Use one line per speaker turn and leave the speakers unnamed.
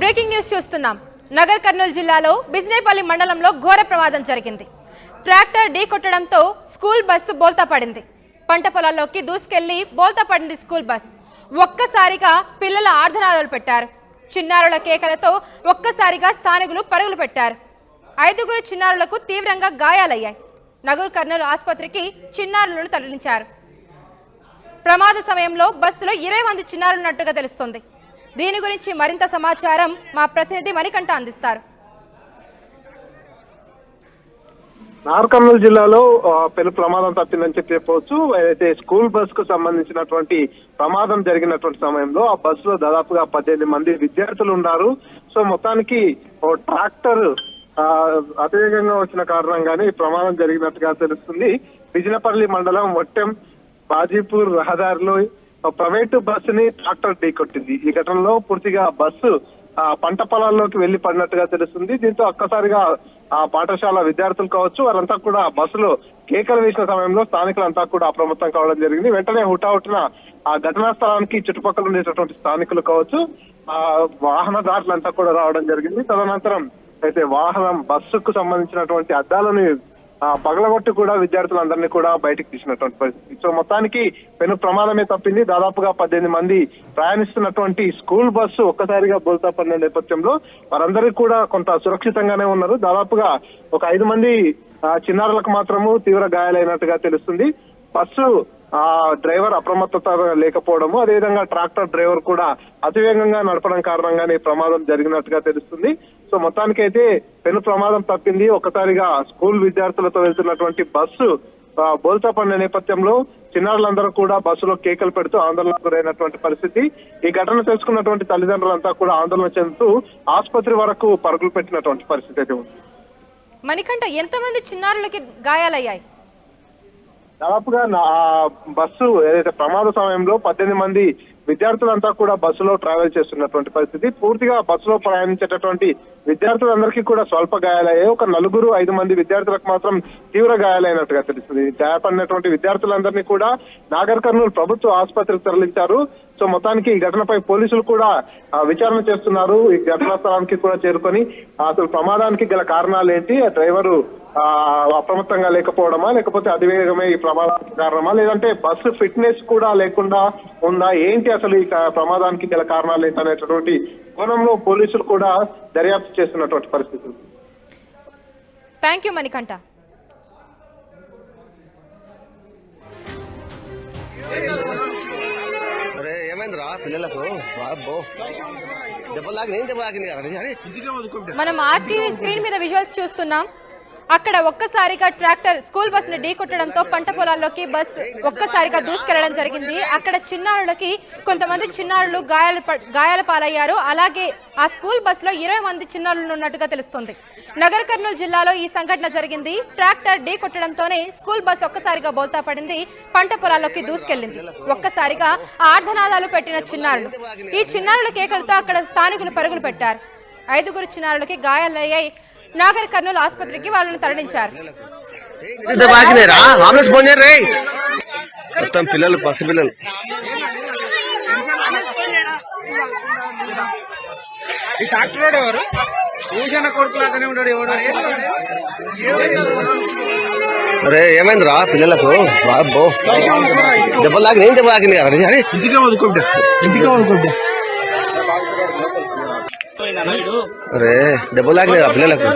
Breaking news చూస్తున్నాం. నగర్ కర్నూలు జిల్లాలో బిజినేపల్లి మండలంలో ఘోర ప్రమాదం జరిగింది. ట్రాక్టర్ ఢీ కొట్టడంతో స్కూల్ బస్సు బోల్తా పడింది. పంట పొలాల్లోకి దూసుకెళ్లి బోల్తా పడింది స్కూల్ బస్. ఒక్కసారిగా పిల్లల ఆర్ధనాదాలు పెట్టారు. చిన్నారుల కేకలతో ఒక్కసారిగా స్థానికులు పరుగులు పెట్టారు. 5 చిన్నారులకు తీవ్రంగా గాయాలయ్యాయి. నగర్ కర్నూలు ఆసుపత్రికి చిన్నారులను తరలించారు. ప్రమాద సమయంలో బస్సులో 20 మంది చిన్నారులున్నట్టుగా తెలుస్తోంది. దీని గురించి మరింత సమాచారం మా ప్రతినిధి మణికంఠ అందిస్తారు.
నాగర్ కర్నూలు జిల్లాలో పెను ప్రమాదం తప్పిందని చెప్పవచ్చు. అయితే స్కూల్ బస్ కు సంబంధించినటువంటి ప్రమాదం జరిగినటువంటి సమయంలో ఆ బస్సులో దాదాపుగా 18 మంది విద్యార్థులు ఉన్నారు. సో మొత్తానికి ట్రాక్టర్ అతివేగంగా వచ్చిన కారణంగానే ఈ ప్రమాదం జరిగినట్టుగా తెలుస్తుంది. బిజినపల్లి మండలం వట్టెం బాజీపూర్ రహదారిలో ప్రైవేటు బస్సుని ట్రాక్టర్ ఢీకొట్టింది. ఈ ఘటనలో పూర్తిగా బస్సు పంట పొలాల్లోకి వెళ్లి పడినట్టుగా తెలుస్తుంది. దీంతో ఒక్కసారిగా ఆ పాఠశాల విద్యార్థులు కావచ్చు, వారంతా కూడా బస్సులో కేకలు వేసిన సమయంలో స్థానికులంతా కూడా అప్రమత్తం కావడం జరిగింది. వెంటనే హుటాహుటిన ఆ ఘటనా స్థలానికి చుట్టుపక్కల ఉండేటటువంటి స్థానికులు కావచ్చు, ఆ వాహనదారులంతా కూడా రావడం జరిగింది. తదనంతరం అయితే వాహనం బస్సుకు సంబంధించినటువంటి అద్దాలని పగలగొట్టి కూడా విద్యార్థులందరినీ కూడా బయటకు తీసినటువంటి పరిస్థితి. సో మొత్తానికి పెను ప్రమాదమే తప్పింది. దాదాపుగా 18 మంది ప్రయాణిస్తున్నటువంటి స్కూల్ బస్సు ఒక్కసారిగా బోల్తా పడిన నేపథ్యంలో వారందరికీ కూడా కొంత సురక్షితంగానే ఉన్నారు. దాదాపుగా ఒక 5 మంది చిన్నారులకు మాత్రము తీవ్ర గాయాలైనట్టుగా తెలుస్తుంది. బస్సు డ్రైవర్ అప్రమత్తత లేకపోవడము, అదేవిధంగా ట్రాక్టర్ డ్రైవర్ కూడా అతివేగంగా నడపడం కారణంగానే ప్రమాదం జరిగినట్టుగా తెలుస్తుంది. సో మొత్తానికైతే పెను ప్రమాదం తప్పింది. ఒక్కసారిగా స్కూల్ విద్యార్థులతో వెళ్తున్నటువంటి బస్సు బోల్తా పడిన నేపథ్యంలో చిన్నారులందరూ కూడా బస్సులో కేకలు పెడుతూ ఆందోళనకు గురైనటువంటి పరిస్థితి. ఈ ఘటన తెలుసుకున్నటువంటి తల్లిదండ్రులంతా కూడా ఆందోళన చెందుతూ ఆసుపత్రి వరకు పరుగులు పెట్టినటువంటి పరిస్థితి అయితే ఉంది.
మణికంఠ, ఎంతమంది చిన్నారులకి గాయాలయ్యాయి?
దాదాపుగా బస్సు ఏదైతే ప్రమాద సమయంలో 18 మంది విద్యార్థులంతా కూడా బస్సులో ట్రావెల్ చేస్తున్నటువంటి పరిస్థితి. పూర్తిగా బస్సులో ప్రయాణించేటటువంటి విద్యార్థులందరికీ కూడా స్వల్ప గాయాలయ్యాయి. ఒక 4-5 మంది విద్యార్థులకు మాత్రం తీవ్ర గాయాలైనట్టుగా తెలుస్తుంది. గాయపడినటువంటి విద్యార్థులందరినీ కూడా నాగర్ కర్నూలు ప్రభుత్వ ఆసుపత్రికి తరలించారు. సో మొత్తానికి ఈ ఘటనపై పోలీసులు కూడా విచారణ చేస్తున్నారు. ఈ ఘటనా స్థలానికి కూడా చేరుకొని అసలు ప్రమాదానికి గల కారణాలు ఏంటి, ఆ డ్రైవరు అప్రమత్తంగా లేకపోవడమా, లేకపోతే అతివేగమే ఈ ప్రమాదానికి కారణమా, లేదంటే బస్సు ఫిట్నెస్ కూడా లేకుండా ఉందా, ఏంటి అసలు ఈ ప్రమాదానికి గల కారణాలు ఏంటి అనేటటువంటి కోణంలో పోలీసులు కూడా దర్యాప్తు చేస్తున్నటువంటి పరిస్థితి.
Thank you Manikanta.
ఏమైందిరా పిల్లలకు?
మనం ఆర్టీవీ స్క్రీన్ మీద విజువల్స్ చూస్తున్నాం. అక్కడ ఒక్కసారిగా ట్రాక్టర్ స్కూల్ బస్ ని ఢీకొట్టడంతో పంట పొలాల్లోకి బస్ ఒక్కసారిగా దూసుకెళ్లడం జరిగింది. అక్కడ చిన్నారులకి కొంతమంది చిన్నారులు గాయాల పాలయ్యారు. అలాగే ఆ స్కూల్ బస్ లో 20 మంది చిన్నారులు ఉన్నట్టుగా తెలుస్తుంది. నగర్ కర్నూలు జిల్లాలో ఈ సంఘటన జరిగింది. ట్రాక్టర్ ఢీకొట్టడంతోనే స్కూల్ బస్ ఒక్కసారిగా బోల్తా పడింది. పంట పొలాల్లోకి దూసుకెళ్లింది. ఒక్కసారిగా ఆర్ధనాదాలు పెట్టిన చిన్నారులు. ఈ చిన్నారుల కేకలతో అక్కడ స్థానికులు పరుగులు పెట్టారు. 5 చిన్నారులకి గాయాలయ్యాయి. నాగర్ కర్నూలు ఆసుపత్రికి వాళ్ళని తరలించారు.
మొత్తం పిల్లలు, పసి పిల్లలు. అరే ఏమైందిరా పిల్లలకు? దెబ్బలు తాకినాయి. ఏం దెబ్బ తాకింది? అరే దెబ్బలు తాకినాయి పిల్లలకు.